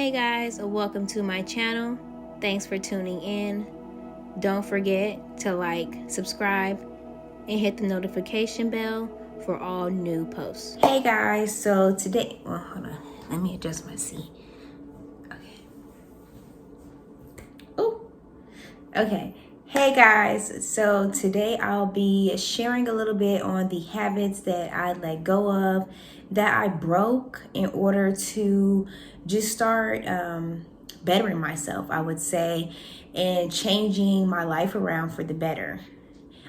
Hey guys, welcome to my channel. Thanks for tuning in. Don't forget to like, subscribe, and hit the notification bell for all new posts. Hey guys, so today, well, hold on, let me adjust my seat. Okay. Oh, okay. Hey guys, so today I'll be sharing a little bit on the habits that I let go of, that I broke in order to just start bettering myself, I would say, and changing my life around for the better.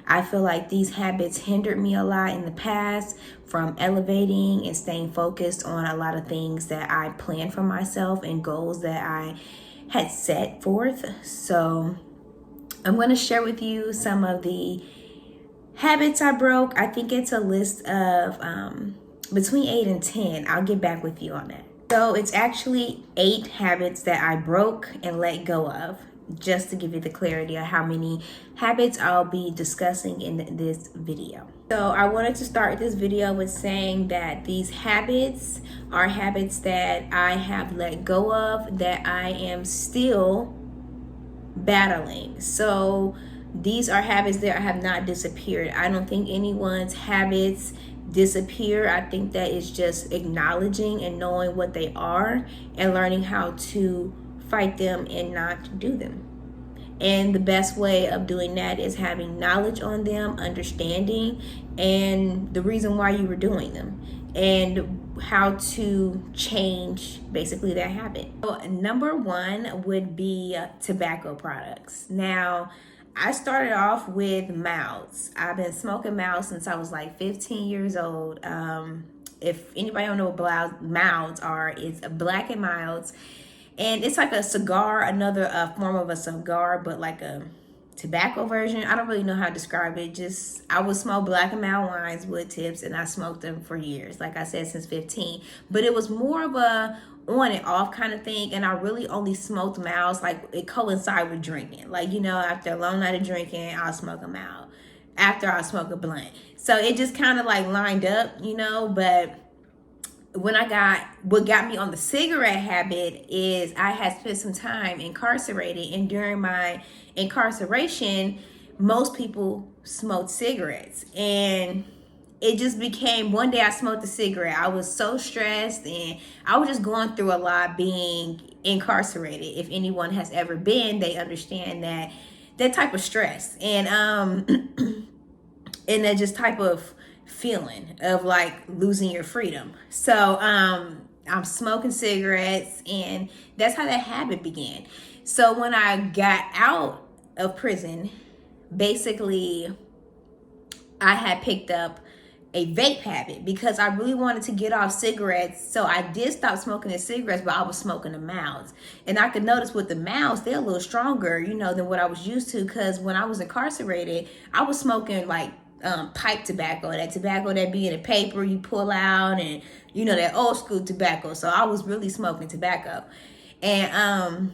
I feel like these habits hindered me a lot in the past from elevating and staying focused on a lot of things that I planned for myself and goals that I had set forth. So I'm going to share with you some of the habits I broke. I think it's a list of between 8 and 10. I'll get back with you on that. So it's actually 8 habits that I broke and let go of, just to give you the clarity of how many habits I'll be discussing in this video. So I wanted to start this video with saying that these habits are habits that I have let go of, that I am still battling. So these are habits that have not disappeared. I don't think anyone's habits disappear. I think that it's just acknowledging and knowing what they are and learning how to fight them and not do them. And the best way of doing that is having knowledge on them, understanding, and the reason why you were doing them, and how to change basically that habit. So number 1 would be tobacco products. Now, I started off with mouths. I've been smoking mouths since I was like 15 years old. If anybody don't know what mouths are, it's black and milds. And it's like a cigar, another form of a cigar, but like a tobacco version. I don't really know how to describe it. Just, I would smoke black and mild wines, wood tips, and I smoked them for years. Like I said, since 15. But it was more of a on and off kind of thing. And I really only smoked milds, like it coincided with drinking. Like, you know, after a long night of drinking, I'll smoke a mild. After I'll smoke a blunt. So it just kind of like lined up, you know, but what got me on the cigarette habit is I had spent some time incarcerated, and during my incarceration, most people smoked cigarettes, and it just became, one day I smoked a cigarette. I was so stressed, and I was just going through a lot being incarcerated. If anyone has ever been, they understand that type of stress, and and that just type of feeling of like losing your freedom. So I'm smoking cigarettes, and that's how that habit began. So when I got out of prison, basically I had picked up a vape habit because I really wanted to get off cigarettes. So I did stop smoking the cigarettes, but I was smoking the mouths. And I could notice with the mouths, they're a little stronger, you know, than what I was used to, because when I was incarcerated, I was smoking like pipe tobacco, that tobacco that be in the paper you pull out, and you know, that old school tobacco. So I was really smoking tobacco, and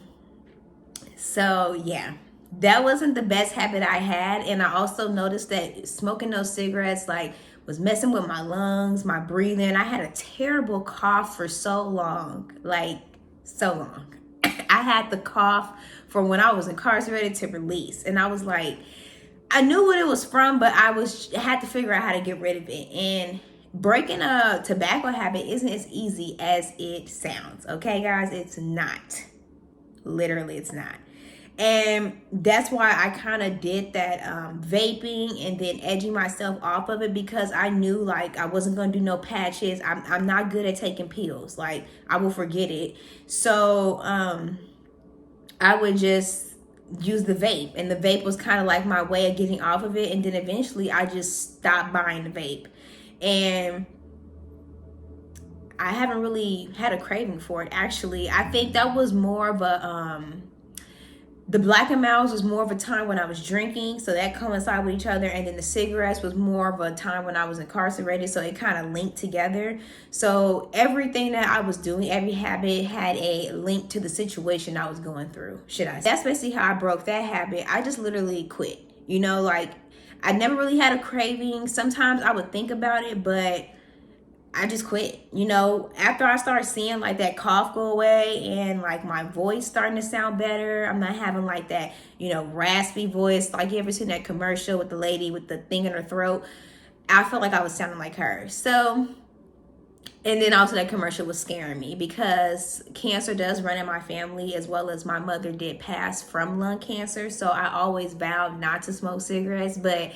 so yeah, that wasn't the best habit I had. And I also noticed that smoking those cigarettes like was messing with my lungs, my breathing. I had a terrible cough for so long, like so long. I had the cough from when I was incarcerated to release, and I was like, I knew what it was from, but I had to figure out how to get rid of it. And breaking a tobacco habit isn't as easy as it sounds. Okay, guys, it's not. Literally, it's not. And that's why I kind of did that vaping and then edging myself off of it, because I knew like I wasn't going to do no patches. I'm not good at taking pills. Like, I will forget it. So I would just use the vape, and the vape was kind of like my way of getting off of it. And then eventually I just stopped buying the vape, and I haven't really had a craving for it. Actually, I think that was more of a the black and milds was more of a time when I was drinking, so that coincided with each other. And then the cigarettes was more of a time when I was incarcerated, so it kind of linked together. So everything that I was doing, every habit had a link to the situation I was going through, should I say. That's basically how I broke that habit. I just literally quit. You know, like, I never really had a craving. Sometimes I would think about it, but I just quit. You know, after I started seeing like that cough go away and like my voice starting to sound better, I'm not having like that, raspy voice. Like, you ever seen that commercial with the lady with the thing in her throat? I felt like I was sounding like her. So, and then also that commercial was scaring me because cancer does run in my family, as well as my mother did pass from lung cancer. So I always vowed not to smoke cigarettes, but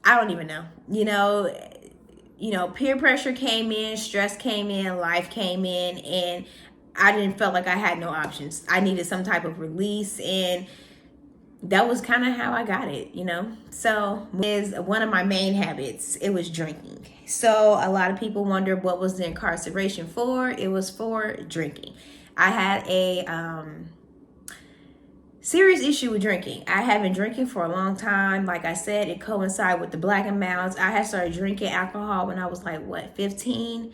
I don't even know. Peer pressure came in, stress came in, life came in, and I didn't feel like I had no options. I needed some type of release, and that was kind of how I got it. So is one of my main habits. It was drinking. So a lot of people wonder what was the incarceration for. It was for drinking. I had a serious issue with drinking. I had been drinking for a long time. Like I said, it coincided with the black and milds. I had started drinking alcohol when I was 15,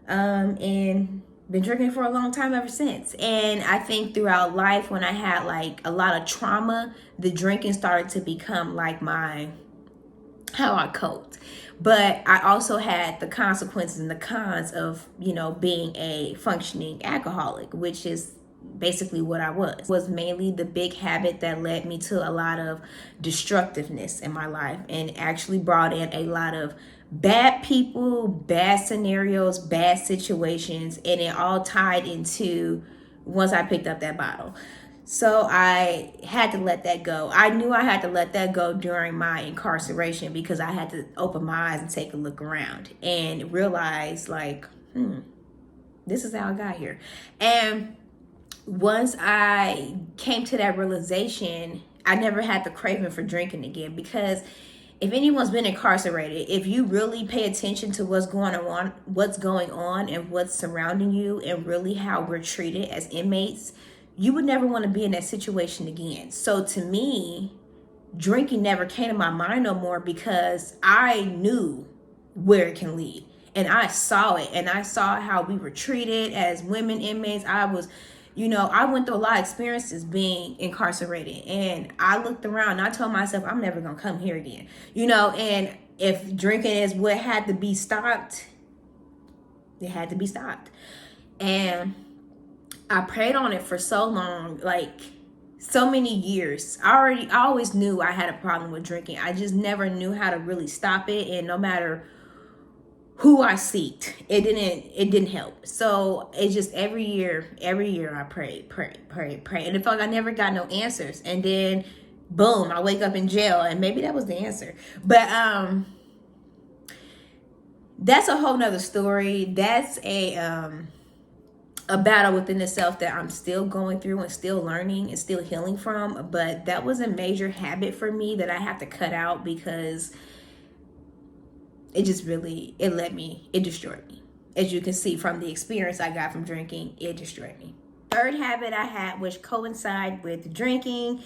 and been drinking for a long time ever since. And I think throughout life, when I had like a lot of trauma, the drinking started to become like how I coped. But I also had the consequences and the cons of, being a functioning alcoholic, which is basically what I was mainly the big habit that led me to a lot of destructiveness in my life, and actually brought in a lot of bad people, bad scenarios, bad situations, and it all tied into once I picked up that bottle. So I had to let that go. I knew I had to let that go during my incarceration, because I had to open my eyes and take a look around and realize this is how I got here. And once I came to that realization, I never had the craving for drinking again. Because if anyone's been incarcerated, if you really pay attention to what's going on and what's surrounding you, and really how we're treated as inmates, you would never want to be in that situation again. So to me, drinking never came to my mind no more, because I knew where it can lead. And I saw it, and I saw how we were treated as women inmates. I went through a lot of experiences being incarcerated, and I looked around and I told myself, I'm never going to come here again. And if drinking is what had to be stopped, it had to be stopped. And I prayed on it for so long, like so many years. I always knew I had a problem with drinking. I just never knew how to really stop it. And no matter who I seeked, it didn't help. So it just every year I prayed. And it felt like I never got no answers. And then boom, I wake up in jail, and maybe that was the answer. But that's a whole nother story. That's a battle within itself that I'm still going through and still learning and still healing from. But that was a major habit for me that I have to cut out, because it destroyed me. As you can see from the experience I got from drinking, it destroyed me. Third habit I had, which coincided with drinking,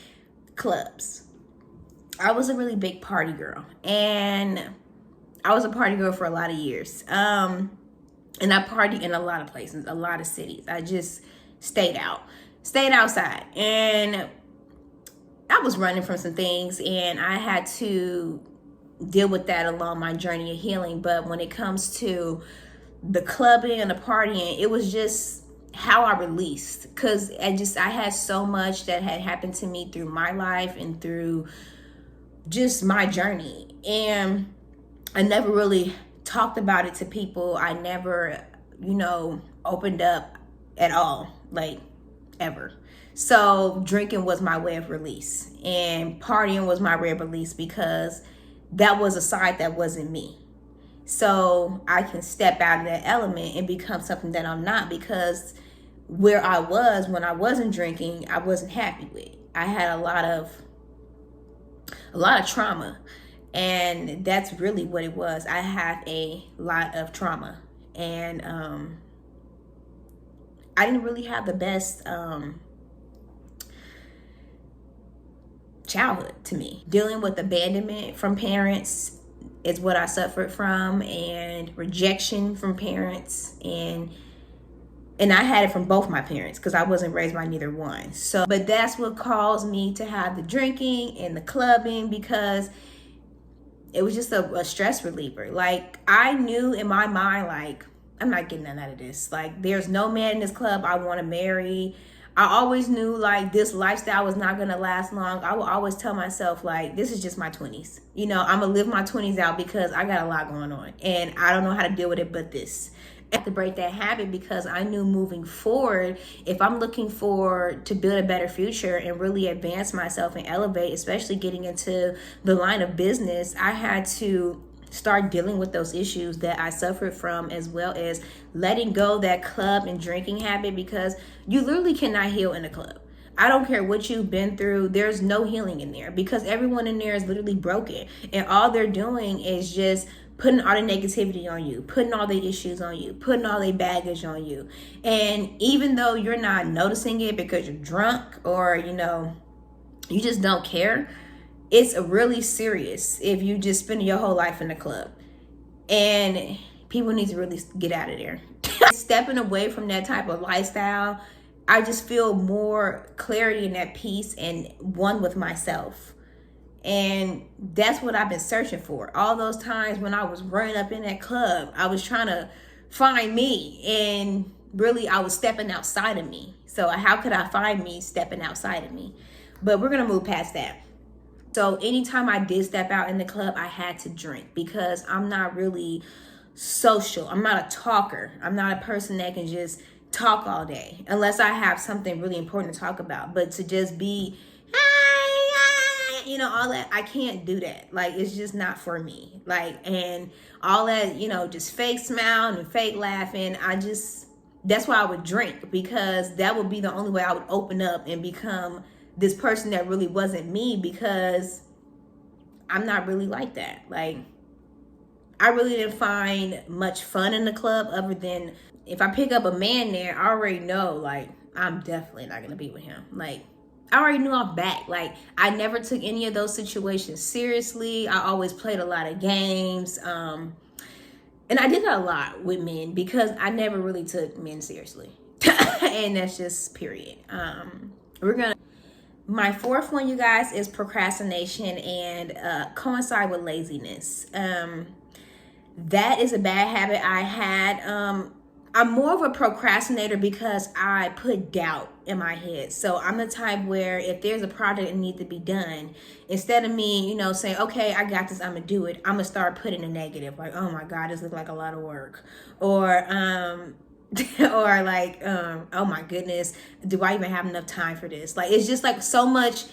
clubs. I was a really big party girl, and I was a party girl for a lot of years. And I partied in a lot of places, a lot of cities. I just stayed outside. And I was running from some things, and I had to deal with that along my journey of healing. But when it comes to the clubbing and the partying, it was just how I released. Because I had so much that had happened to me through my life and through just my journey. And I never really talked about it to people. I never, opened up at all, ever. So drinking was my way of release, and partying was my way of release, because that was a side that wasn't me. So I can step out of that element and become something that I'm not, because where I was when I wasn't drinking, I wasn't happy with. I had a lot of trauma. And that's really what it was. I had a lot of trauma, and I didn't really have the best childhood, to me. Dealing with abandonment from parents is what I suffered from, and rejection from parents, and I had it from both my parents, because I wasn't raised by neither one. So, but that's what caused me to have the drinking and the clubbing, because it was just a stress reliever. Like, I knew in my mind, like, I'm not getting none out of this. Like, there's no man in this club I want to marry. I always knew, like, this lifestyle was not going to last long. I would always tell myself, like, this is just my 20s. You know, I'm going to live my 20s out because I got a lot going on. And I don't know how to deal with it but this. I have to break that habit because I knew moving forward, if I'm looking to build a better future and really advance myself and elevate, especially getting into the line of business, I had to start dealing with those issues that I suffered from, as well as letting go that club and drinking habit, because you literally cannot heal in a club. I don't care what you've been through. There's no healing in there because everyone in there is literally broken. And all they're doing is just putting all the negativity on you, putting all the issues on you, putting all the baggage on you. And even though you're not noticing it because you're drunk or, you know, you just don't care, it's really serious if you just spend your whole life in the club. And people need to really get out of there. Stepping away from that type of lifestyle, I just feel more clarity and at peace and one with myself. And that's what I've been searching for. All those times when I was running up in that club, I was trying to find me, and really I was stepping outside of me. So how could I find me stepping outside of me? But we're going to move past that. So anytime I did step out in the club, I had to drink because I'm not really social. I'm not a talker. I'm not a person that can just talk all day unless I have something really important to talk about. But to just be, you know, all that, I can't do that. Like, it's just not for me. Like, and all that, you know, just fake smiling and fake laughing. That's why I would drink, because that would be the only way I would open up and become this person that really wasn't me, because I'm not really like that. Like, I really didn't find much fun in the club other than if I pick up a man there, I already know, like, I'm definitely not going to be with him. Like, I already knew I'm back. Like, I never took any of those situations seriously. I always played a lot of games. And I did that a lot with men because I never really took men seriously. And that's just period. My fourth one, you guys, is procrastination and coincide with laziness. That is a bad habit I had. I'm more of a procrastinator because I put doubt in my head. So I'm the type where if there's a project that needs to be done, instead of me, you know, saying, okay, I got this, I'm gonna do it, I'm gonna start putting a negative, like, oh my God, this looks like a lot of work. Or or like, oh my goodness, do I even have enough time for this? Like, it's just like so much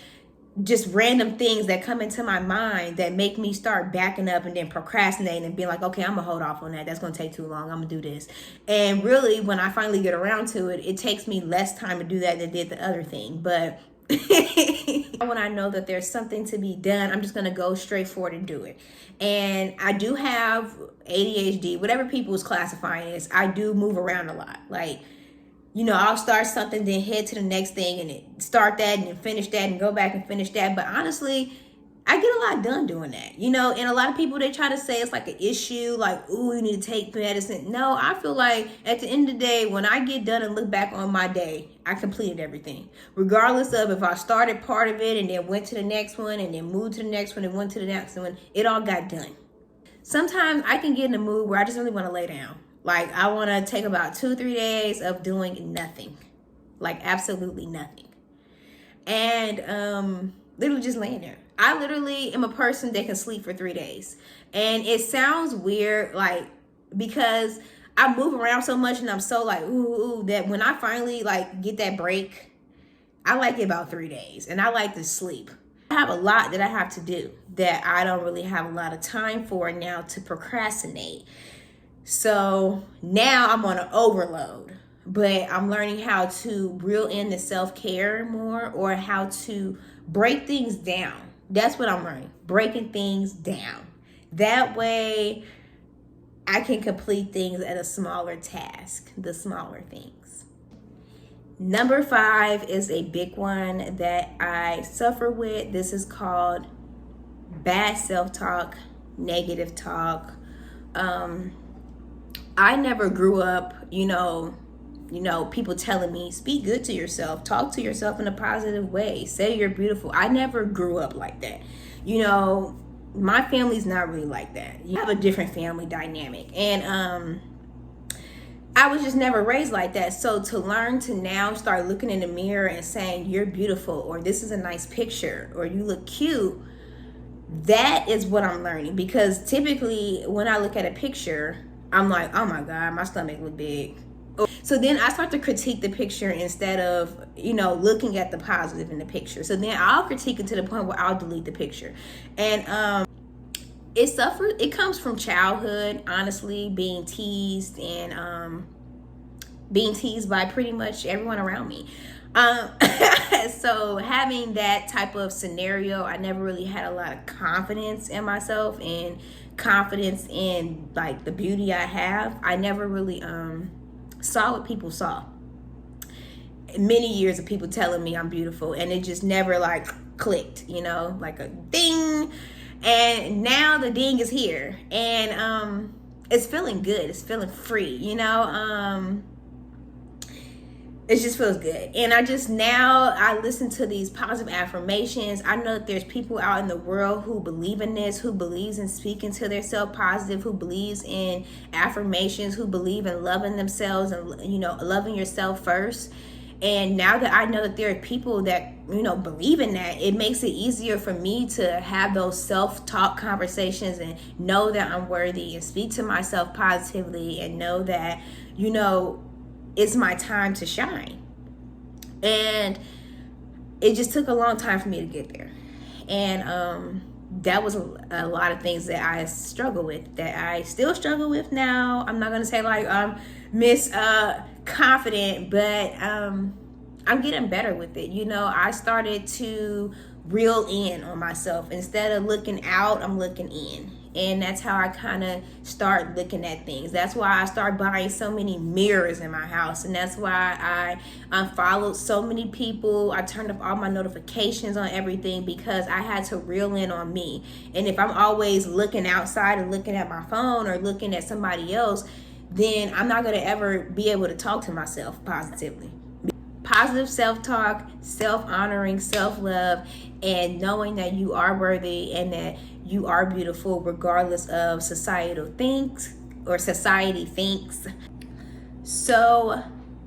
just random things that come into my mind that make me start backing up and then procrastinating and being like, okay, I'm gonna hold off on that. That's gonna take too long. I'm gonna do this. And really, when I finally get around to it, it takes me less time to do that than did the other thing. But when I know that there's something to be done, I'm just gonna go straight forward and do it. And I do have ADHD, whatever people is classifying as. I do move around a lot. Like, you know, I'll start something, then head to the next thing, and then start that, and then finish that, and go back and finish that. But honestly, I get a lot done doing that, you know. And a lot of people, they try to say it's like an issue, like, ooh, you need to take medicine. No, I feel like at the end of the day, when I get done and look back on my day, I completed everything. Regardless of if I started part of it and then went to the next one and then moved to the next one and went to the next one, it all got done. Sometimes I can get in a mood where I just really want to lay down. Like, I want to take about 2-3 days of doing nothing. Like, absolutely nothing. And literally just laying there. I literally am a person that can sleep for 3 days. And it sounds weird, like, because I move around so much and I'm so like, ooh, that when I finally, like, get that break, I like it about 3 days. And I like to sleep. I have a lot that I have to do that I don't really have a lot of time for now to procrastinate. So now I'm on an overload, but I'm learning how to reel in the self-care more, or how to break things down. That's what I'm learning, breaking things down. That way I can complete things at a smaller task, the smaller things. Number 5 is a big one that I suffer with. This is called bad self-talk, negative talk. I never grew up, you know, people telling me, speak good to yourself, talk to yourself in a positive way, say you're beautiful. I never grew up like that. You know, my family's not really like that. You have a different family dynamic. And I was just never raised like that. So to learn to now start looking in the mirror and saying you're beautiful, or this is a nice picture, or you look cute, that is what I'm learning. Because typically when I look at a picture, I'm like, oh my God, my stomach look big. So then I start to critique the picture instead of, looking at the positive in the picture. So then I'll critique it to the point where I'll delete the picture. And it comes from childhood, honestly, being teased and being teased by pretty much everyone around me. So having that type of scenario, I never really had a lot of confidence in myself and confidence in like the beauty I have. I never really saw what people saw. Many years of people telling me I'm beautiful, and it just never like clicked, like a ding. And now the ding is here, and it's feeling good. It's feeling free, it just feels good. And I listen to these positive affirmations. I know that there's people out in the world who believe in this, who believes in speaking to their self positive, who believes in affirmations, who believe in loving themselves and, loving yourself first. And now that I know that there are people that, believe in that, it makes it easier for me to have those self-talk conversations and know that I'm worthy and speak to myself positively and know that, it's my time to shine. And it just took a long time for me to get there. And that was a lot of things that I struggle with, that I still struggle with now. I'm not going to say like Miss Confident, but I'm getting better with it. I started to reel in on myself. Instead of looking out, I'm looking in. And that's how I kind of start looking at things. That's why I start buying so many mirrors in my house. And that's why I unfollowed so many people. I turned off all my notifications on everything because I had to reel in on me. And if I'm always looking outside and looking at my phone or looking at somebody else, then I'm not going to ever be able to talk to myself positively. Positive self-talk, self-honoring, self-love, and knowing that you are worthy and that you are beautiful regardless of society thinks. So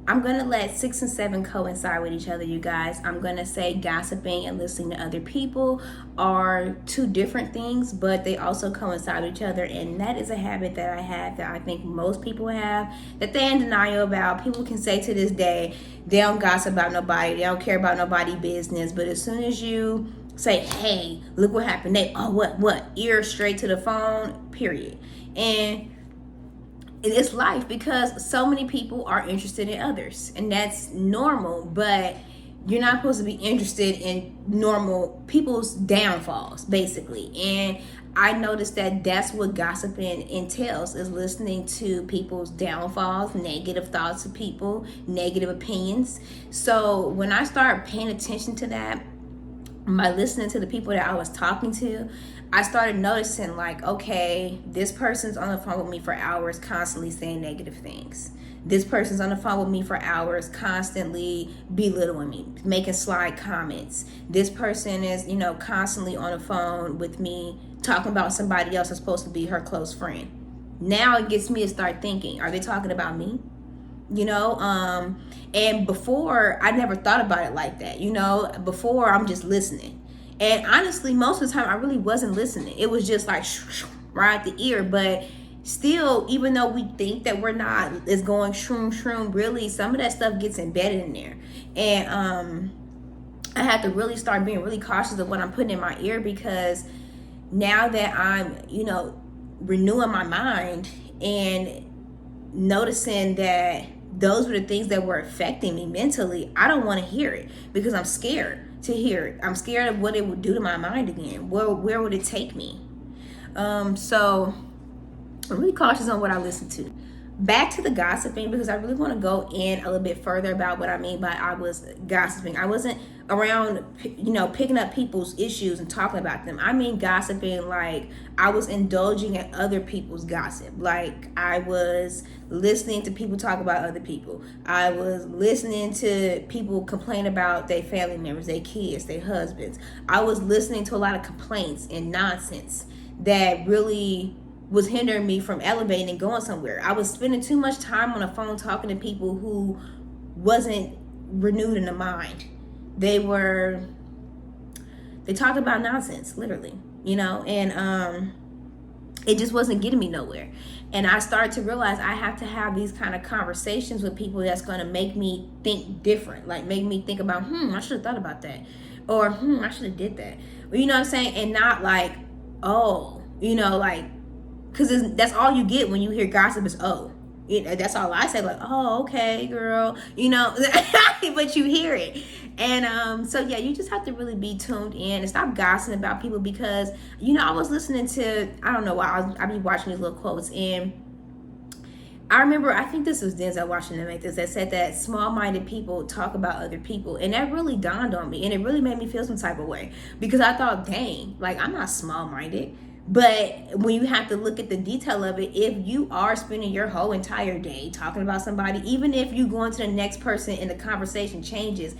I'm going to let 6 and 7 coincide with each other, you guys. I'm going to say gossiping and listening to other people are two different things, but they also coincide with each other. And that is a habit that I have that I think most people have, that they're in denial about. People can say to this day, they don't gossip about nobody. They don't care about nobody's business. But as soon as you say, hey, look what happened, what? Ear straight to the phone, period. And it's life because so many people are interested in others, and that's normal, but you're not supposed to be interested in normal people's downfalls, basically. And I noticed that that's what gossiping entails, is listening to people's downfalls, negative thoughts of people, negative opinions. So when I started paying attention to that, by listening to the people that I was talking to, I started noticing like, okay, this person's on the phone with me for hours constantly saying negative things. This person's on the phone with me for hours constantly belittling me, making sly comments. This person is, constantly on the phone with me talking about somebody else that's supposed to be her close friend. Now it gets me to start thinking, are they talking about me? And before I never thought about it like that. Before I'm just listening. And honestly, most of the time I really wasn't listening. It was just like right at the ear. But still, even though we think that we're not, it's going shroom, really some of that stuff gets embedded in there. And I had to really start being really cautious of what I'm putting in my ear, because now that I'm, renewing my mind and noticing that those were the things that were affecting me mentally, I don't want to hear it because I'm scared to hear it. I'm scared of what it would do to my mind again. Where would it take me? So I'm really cautious on what I listen to. Back to the gossiping, because I really want to go in a little bit further about what I mean by I was gossiping. I wasn't around, picking up people's issues and talking about them. I mean gossiping like I was indulging in other people's gossip. Like I was listening to people talk about other people. I was listening to people complain about their family members, their kids, their husbands. I was listening to a lot of complaints and nonsense. that really was hindering me from elevating and going somewhere. I was spending too much time on the phone talking to people who wasn't renewed in the mind. They talked about nonsense, literally, and it just wasn't getting me nowhere. And I started to realize I have to have these kind of conversations with people that's going to make me think different, like make me think about, I should have thought about that, or I should have did that, or, you know what I'm saying? And not like, oh, like, because that's all you get when you hear gossip is, oh, that's all I say, like, oh, okay, girl, but you hear it. And so yeah, you just have to really be tuned in and stop gossiping about people, because I was listening to, I don't know why, I be watching these little quotes, and I remember, I think this was Denzel Washington make this, that said that small-minded people talk about other people, and that really dawned on me, and it really made me feel some type of way, because I thought, dang, like, I'm not small-minded. But when you have to look at the detail of it, if you are spending your whole entire day talking about somebody, even if you go into the next person and the conversation changes,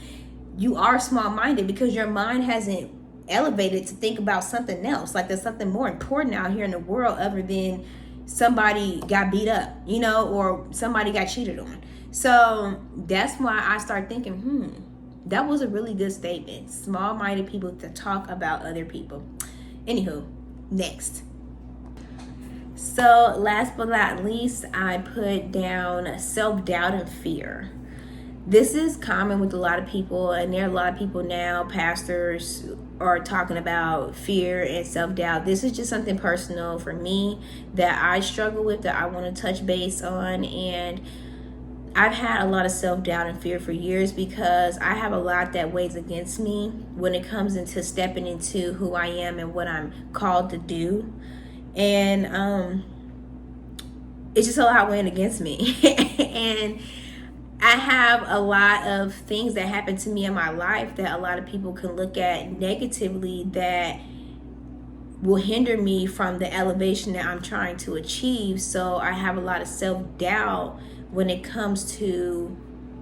you are small-minded, because your mind hasn't elevated to think about something else. Like, there's something more important out here in the world other than somebody got beat up, or somebody got cheated on. So that's why I start thinking, that was a really good statement. Small-minded people to talk about other people. Anywho, next. So last but not least, I put down self-doubt and fear. This is common with a lot of people, and there are a lot of people now, pastors, are talking about fear and self-doubt. This is just something personal for me that I struggle with, that I want to touch base on. And I've had a lot of self-doubt and fear for years, because I have a lot that weighs against me when it comes into stepping into who I am and what I'm called to do. And it's just a lot weighing against me. And I have a lot of things that happen to me in my life that a lot of people can look at negatively, that will hinder me from the elevation that I'm trying to achieve. So I have a lot of self-doubt when it comes to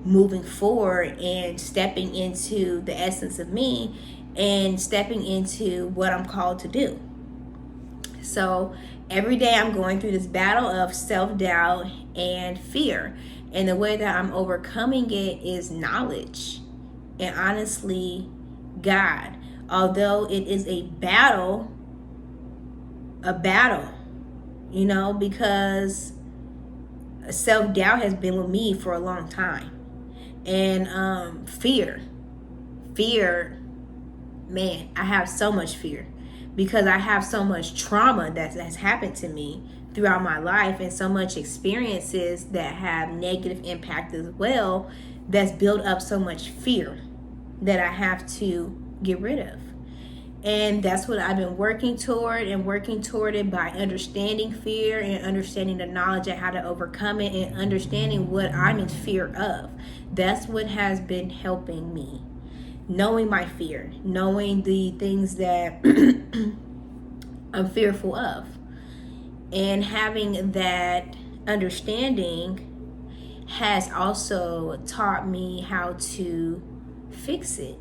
moving forward and stepping into the essence of me and stepping into what I'm called to do. So every day I'm going through this battle of self-doubt and fear. And the way that I'm overcoming it is knowledge and, honestly, God. Although it is a battle, because self-doubt has been with me for a long time. And fear, man, I have so much fear, because I have so much trauma that has happened to me throughout my life, and so much experiences that have negative impact as well, that's built up so much fear that I have to get rid of. And that's what I've been working toward it by understanding fear and understanding the knowledge of how to overcome it and understanding what I'm in fear of. That's what has been helping me. Knowing my fear, knowing the things that I'm fearful of. And having that understanding has also taught me how to fix it.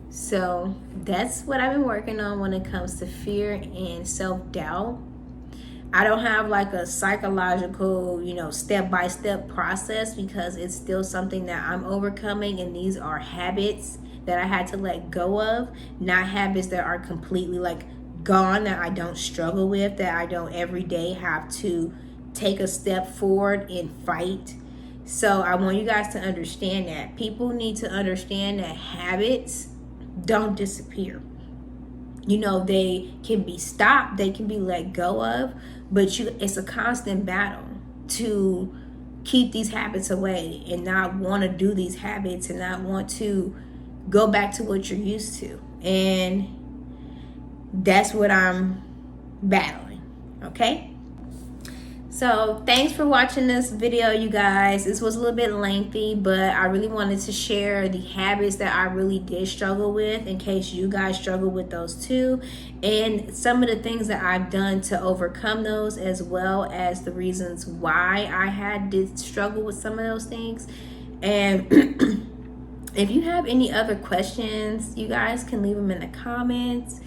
So that's what I've been working on when it comes to fear and self-doubt. I don't have like a psychological, step-by-step process, because it's still something that I'm overcoming. And these are habits that I had to let go of, not habits that are completely like gone, that I don't struggle with, that I don't every day have to take a step forward and fight. So I want you guys to understand that. People need to understand that habits don't disappear. They can be stopped, they can be let go of, but it's a constant battle to keep these habits away and not want to do these habits and not want to go back to what you're used to. And that's what I'm battling, okay? So thanks for watching this video, you guys. This was a little bit lengthy, but I really wanted to share the habits that I really did struggle with, in case you guys struggle with those too, and some of the things that I've done to overcome those, as well as the reasons why I did struggle with some of those things. And if you have any other questions, you guys can leave them in the comments.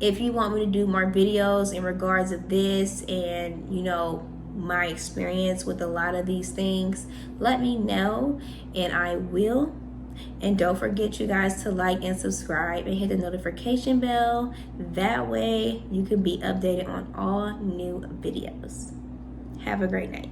If you want me to do more videos in regards of this and, you know, my experience with a lot of these things, let me know and I will. And don't forget, you guys, to like and subscribe and hit the notification bell. That way you can be updated on all new videos. Have a great night.